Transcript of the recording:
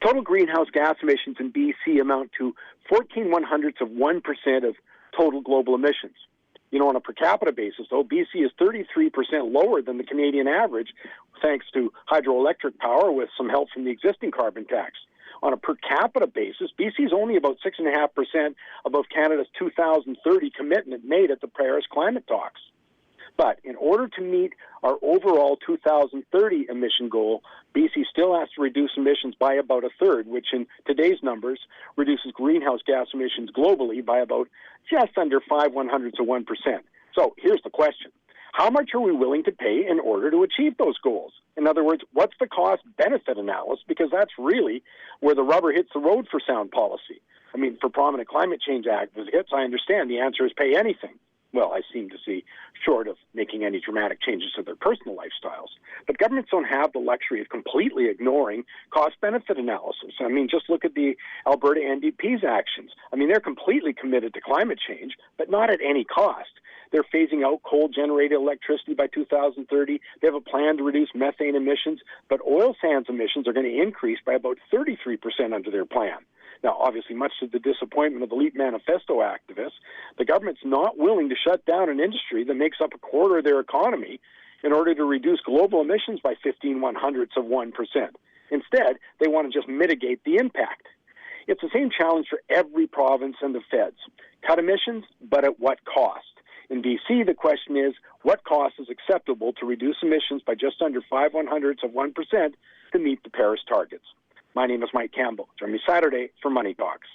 Total greenhouse gas emissions in BC amount to 14/100% of total global emissions. On a per capita basis, though, BC is 33% lower than the Canadian average, thanks to hydroelectric power with some help from the existing carbon tax. On a per capita basis, BC is only about 6.5% above Canada's 2030 commitment made at the Paris climate talks. But in order to meet our overall 2030 emission goal, BC still has to reduce emissions by about a third, which in today's numbers reduces greenhouse gas emissions globally by about just under 5/100%. So here's the question. How much are we willing to pay in order to achieve those goals? In other words, what's the cost-benefit analysis? Because that's really where the rubber hits the road for sound policy. I mean, for prominent climate change advocates, I understand the answer is pay anything. Well, I seem to see, short of making any dramatic changes to their personal lifestyles. But governments don't have the luxury of completely ignoring cost-benefit analysis. I mean, just look at the Alberta NDP's actions. I mean, they're completely committed to climate change, but not at any cost. They're phasing out coal-generated electricity by 2030. They have a plan to reduce methane emissions, but oil sands emissions are going to increase by about 33% under their plan. Now, obviously, much to the disappointment of the LEAP manifesto activists, the government's not willing to shut down an industry that makes up a quarter of their economy in order to reduce global emissions by 15/100%. Instead, they want to just mitigate the impact. It's the same challenge for every province and the feds. Cut emissions, but at what cost? In BC, the question is, what cost is acceptable to reduce emissions by just under 5/100% to meet the Paris targets? My name is Mike Campbell. Join me Saturday for Money Talks.